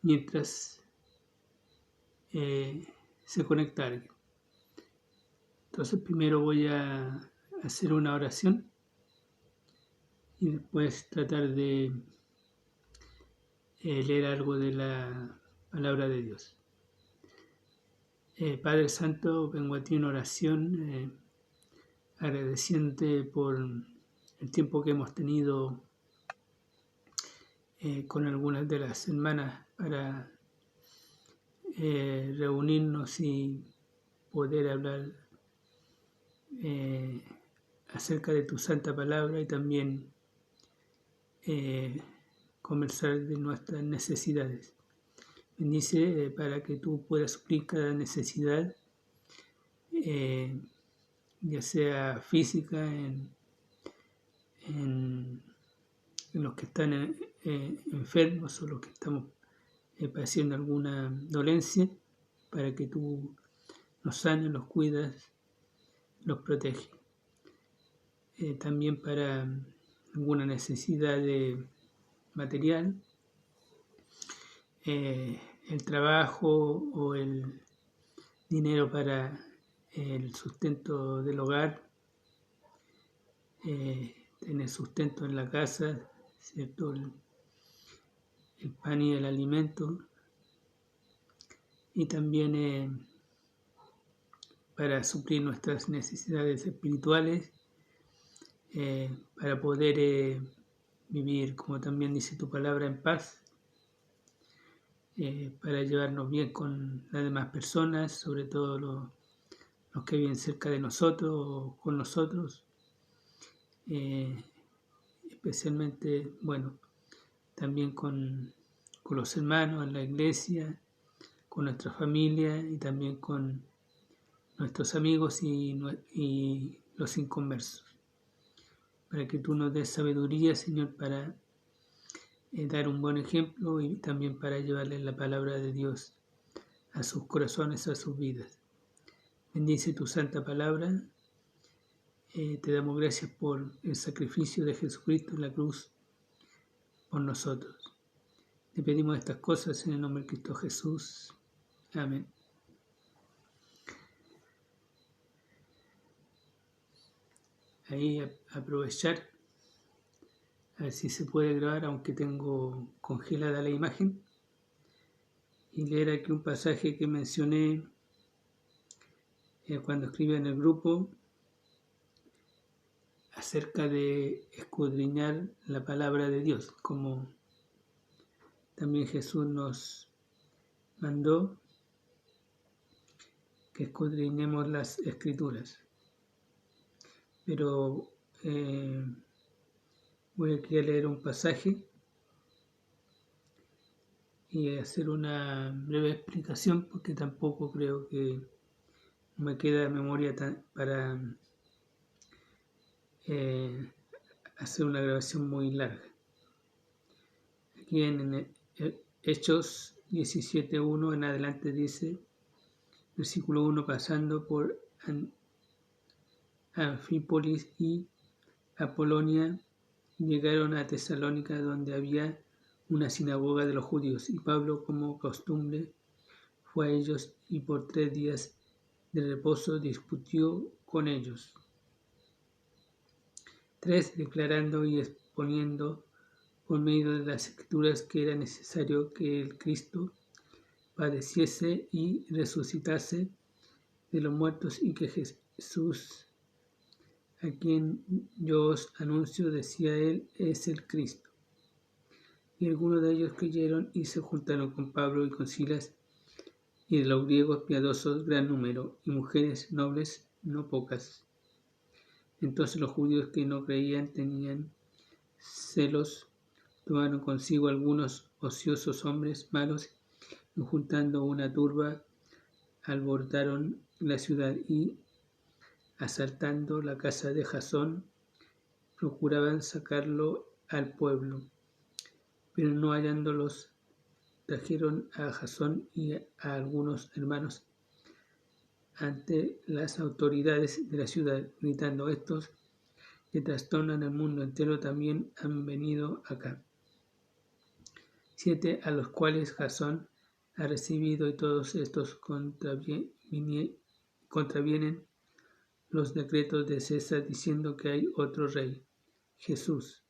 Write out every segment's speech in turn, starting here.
mientras se conecta alguien. Entonces primero voy a hacer una oración y después tratar de leer algo de la palabra de Dios. Padre Santo, vengo a ti en oración, agradeciente por el tiempo que hemos tenido con algunas de las hermanas para reunirnos y poder hablar acerca de tu santa palabra y también conversar de nuestras necesidades. Bendice para que tú puedas suplir cada necesidad, ya sea física en los que están enfermos o los que estamos padeciendo alguna dolencia, para que tú los sanes, los cuidas, los proteges. También para alguna necesidad de material, el trabajo o el dinero para el sustento del hogar, tener sustento en la casa, ¿cierto? El pan y el alimento, y también para suplir nuestras necesidades espirituales, para poder vivir, como también dice tu palabra, en paz, para llevarnos bien con las demás personas, sobre todo los que viven cerca de nosotros o con nosotros, especialmente, bueno, también con los hermanos en la iglesia, con nuestra familia y también con nuestros amigos y los inconversos. Para que tú nos des sabiduría, Señor, para dar un buen ejemplo y también para llevarles la palabra de Dios a sus corazones, a sus vidas. Bendice tu santa palabra. Te damos gracias por el sacrificio de Jesucristo en la cruz por nosotros. Te pedimos estas cosas en el nombre de Cristo Jesús. Amén. Ahí aprovechar, a ver si se puede grabar, aunque tengo congelada la imagen, y leer aquí un pasaje que mencioné cuando escribí en el grupo acerca de escudriñar la palabra de Dios, como también Jesús nos mandó que escudriñemos las escrituras. Pero voy aquí a leer un pasaje y hacer una breve explicación, porque tampoco creo que me queda memoria para hacer una grabación muy larga. Aquí en Hechos 17.1 en adelante dice, versículo 1, pasando por Anfípolis y Apolonia, llegaron a Tesalónica, donde había una sinagoga de los judíos, y Pablo, como costumbre, fue a ellos y por 3 días de reposo discutió con ellos. 3. Declarando y exponiendo por medio de las Escrituras que era necesario que el Cristo padeciese y resucitase de los muertos, y que Jesús, a quien yo os anuncio, decía él, es el Cristo. Y algunos de ellos creyeron y se juntaron con Pablo y con Silas, y de los griegos piadosos gran número, y mujeres nobles no pocas. Entonces los judíos que no creían tenían celos, tomaron consigo algunos ociosos hombres malos, y juntando una turba, alborotaron la ciudad y, asaltando la casa de Jasón, procuraban sacarlo al pueblo. Pero no hallándolos, trajeron a Jasón y a algunos hermanos ante las autoridades de la ciudad, gritando, estos que trastornan el mundo entero también han venido acá. 7, a los cuales Jasón ha recibido, y todos estos contravienen los decretos de César, diciendo que hay otro rey, Jesús,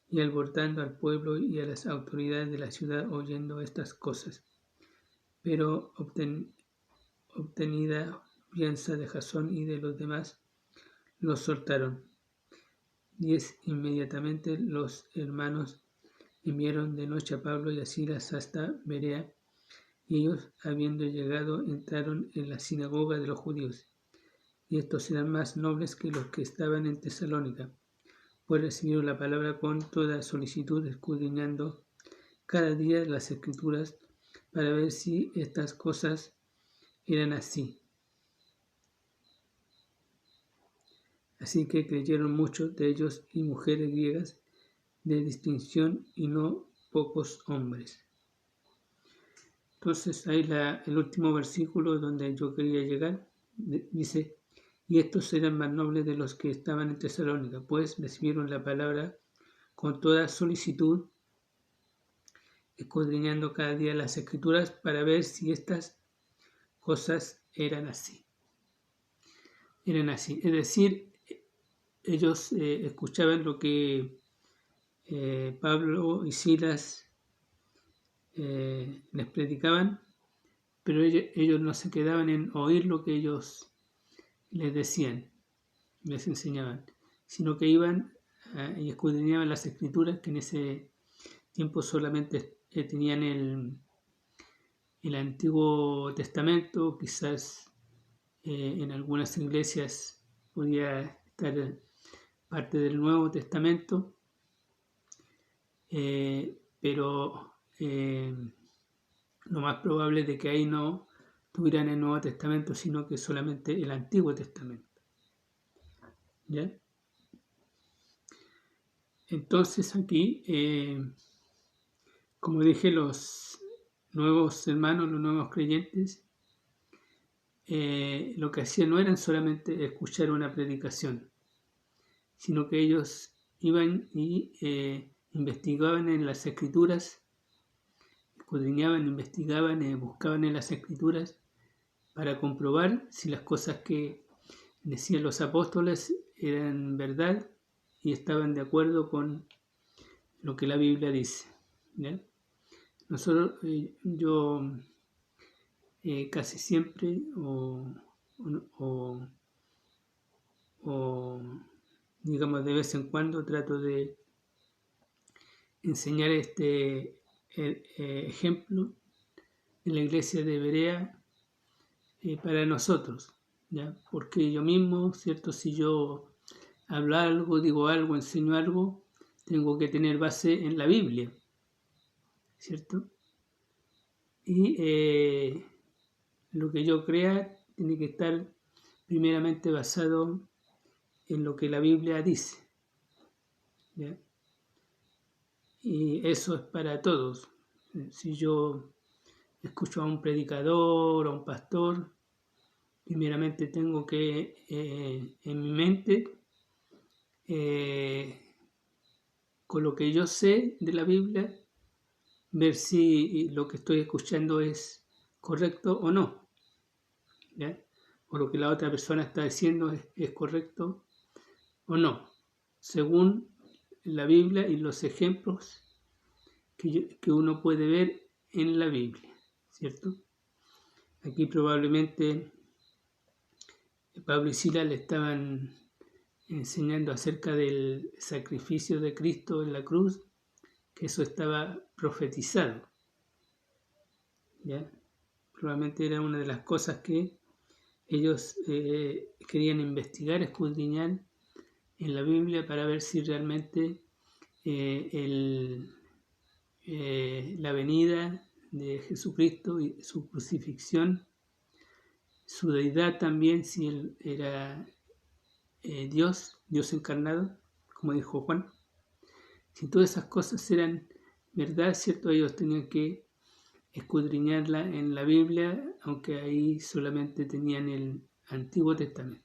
y alborotando al pueblo y a las autoridades de la ciudad oyendo estas cosas. Pero obtenida fianza de Jasón y de los demás, los soltaron. 10. Inmediatamente los hermanos enviaron de noche a Pablo y a Silas hasta Berea, y ellos, habiendo llegado, entraron en la sinagoga de los judíos. Y estos eran más nobles que los que estaban en Tesalónica, pues recibieron la palabra con toda solicitud, escudriñando cada día las Escrituras para ver si estas cosas eran así. Así que creyeron muchos de ellos y mujeres griegas de distinción y no pocos hombres. Entonces ahí el último versículo donde yo quería llegar, dice: y estos eran más nobles de los que estaban en Tesalónica, pues recibieron la palabra con toda solicitud, escudriñando cada día las Escrituras para ver si estas cosas eran así. Es decir, ellos escuchaban lo que Pablo y Silas les predicaban, pero ellos no se quedaban en oír lo que ellos les decían, les enseñaban, sino que iban y escudriñaban las Escrituras, que en ese tiempo solamente tenían el Antiguo Testamento. Quizás en algunas iglesias podía estar parte del Nuevo Testamento, pero lo más probable es de que ahí no tuvieran el Nuevo Testamento, sino que solamente el Antiguo Testamento. ¿Ya? Entonces aquí, como dije, los nuevos hermanos, los nuevos creyentes, lo que hacían no eran solamente escuchar una predicación, sino que ellos iban y investigaban en las Escrituras, escudriñaban, investigaban, buscaban en las Escrituras para comprobar si las cosas que decían los apóstoles eran verdad y estaban de acuerdo con lo que la Biblia dice. ¿Ya? Nosotros, yo casi siempre o digamos de vez en cuando trato de enseñar este ejemplo en la iglesia de Berea para nosotros, ¿ya? Porque yo mismo, ¿cierto? Si yo hablo algo, digo algo, enseño algo, tengo que tener base en la Biblia, ¿cierto? Y lo que yo crea tiene que estar primeramente basado en lo que la Biblia dice, ¿ya? Y eso es para todos. Si yo escucho a un predicador o a un pastor, primeramente tengo que en mi mente, con lo que yo sé de la Biblia, ver si lo que estoy escuchando es correcto o no, ¿ya? O lo que la otra persona está diciendo es correcto o no, según la Biblia y los ejemplos que uno puede ver en la Biblia, ¿cierto? Aquí probablemente Pablo y Silas le estaban enseñando acerca del sacrificio de Cristo en la cruz, que eso estaba profetizado, ¿ya? Probablemente era una de las cosas que ellos querían investigar, escudriñar en la Biblia para ver si realmente la venida de Jesucristo y su crucifixión, su deidad también, si él era Dios encarnado, como dijo Juan, si todas esas cosas eran verdad, ¿cierto? Ellos tenían que escudriñarla en la Biblia, aunque ahí solamente tenían el Antiguo Testamento.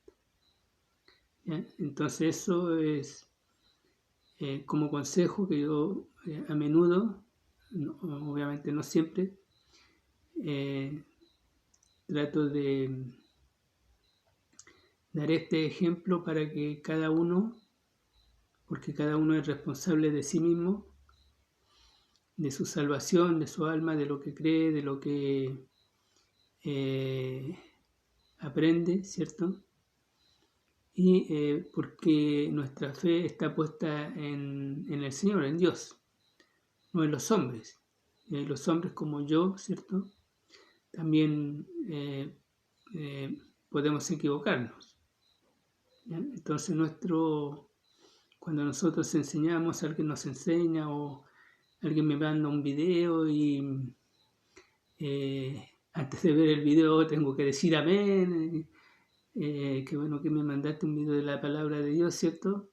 ¿Ya? Entonces eso es como consejo que yo a menudo obviamente no siempre, trato de dar este ejemplo para que cada uno, porque cada uno es responsable de sí mismo, de su salvación, de su alma, de lo que cree, de lo que aprende, ¿cierto? Y porque nuestra fe está puesta en el Señor, en Dios, no en los hombres. Los hombres como yo, ¿cierto? También podemos equivocarnos, ¿ya? Entonces cuando nosotros enseñamos, alguien nos enseña o alguien me manda un video y antes de ver el video tengo que decir amén, qué bueno que me mandaste un video de la palabra de Dios, ¿cierto?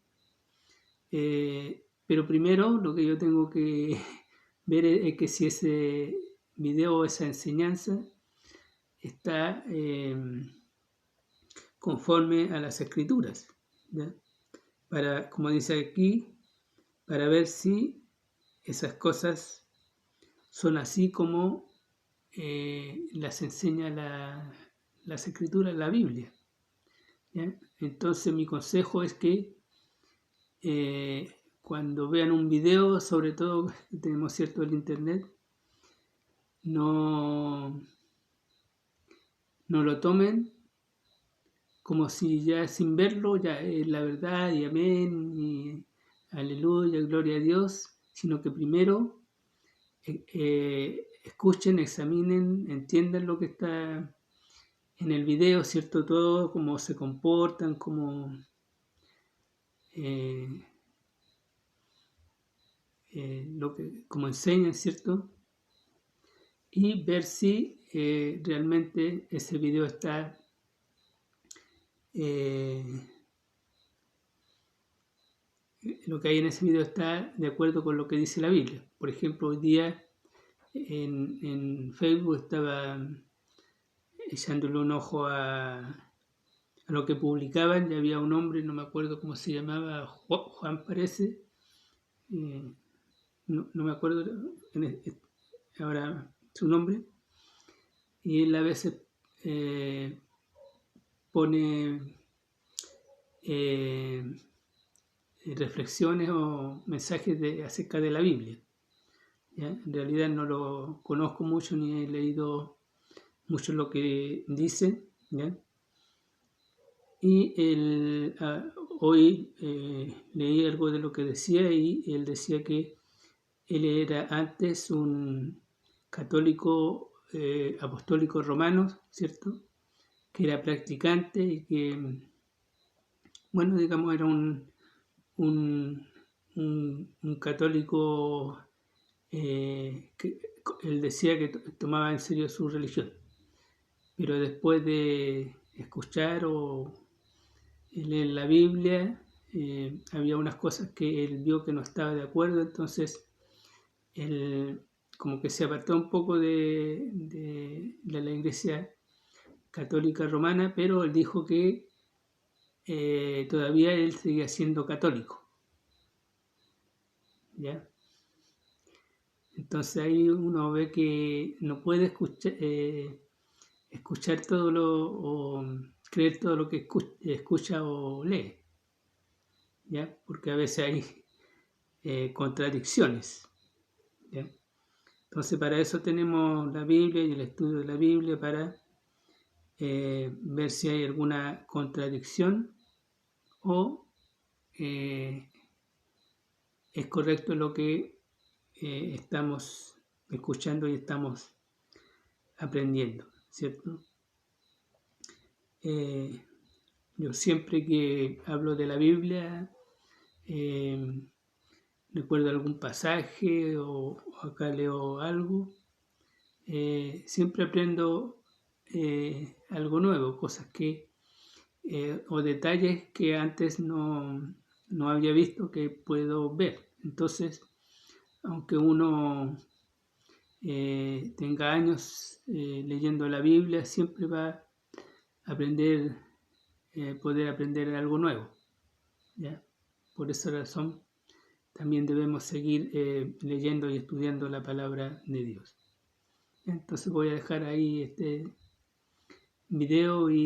Pero primero lo que yo tengo que ver es que si ese video o esa enseñanza está conforme a las Escrituras, ¿ya? Para, como dice aquí, para ver si esas cosas son así como las enseña las Escrituras, la Biblia, ¿ya? Entonces mi consejo es que cuando vean un video, sobre todo tenemos cierto el internet, no lo tomen como si ya sin verlo ya es la verdad y amén y aleluya, gloria a Dios, sino que primero escuchen, examinen, entiendan lo que está en el video, ¿cierto? Todo, cómo se comportan, cómo como enseñan, ¿cierto? Y ver si realmente ese video está lo que hay en ese video está de acuerdo con lo que dice la Biblia. Por ejemplo, hoy día en Facebook estaba echándole un ojo a lo que publicaban y había un hombre, no me acuerdo cómo se llamaba, Juan parece, no me acuerdo ahora su nombre, y él a veces pone reflexiones o mensajes acerca de la Biblia, ¿ya? En realidad no lo conozco mucho ni he leído mucho lo que dice, ¿ya? Y hoy leí algo de lo que decía y él decía que él era antes un católico apostólico romano, ¿cierto? Que era practicante y que, bueno, digamos, era un católico que él decía que tomaba en serio su religión. Pero después de escuchar o leer la Biblia, había unas cosas que él vio que no estaba de acuerdo, entonces él como que se apartó un poco de la iglesia católica romana, pero él dijo que todavía él seguía siendo católico, ¿ya? Entonces ahí uno ve que no puede escuchar todo o creer todo lo que escucha o lee, ¿ya? Porque a veces hay contradicciones, ¿ya? Entonces para eso tenemos la Biblia y el estudio de la Biblia para ver si hay alguna contradicción o es correcto lo que estamos escuchando y estamos aprendiendo, ¿cierto? Yo siempre que hablo de la Biblia recuerdo algún pasaje o acá leo algo, siempre aprendo algo nuevo, cosas que o detalles que antes no había visto que puedo ver. Entonces, aunque uno tenga años leyendo la Biblia, siempre va a aprender, poder aprender algo nuevo, ¿ya? Por esa razón también debemos seguir leyendo y estudiando la palabra de Dios. Entonces voy a dejar ahí este video y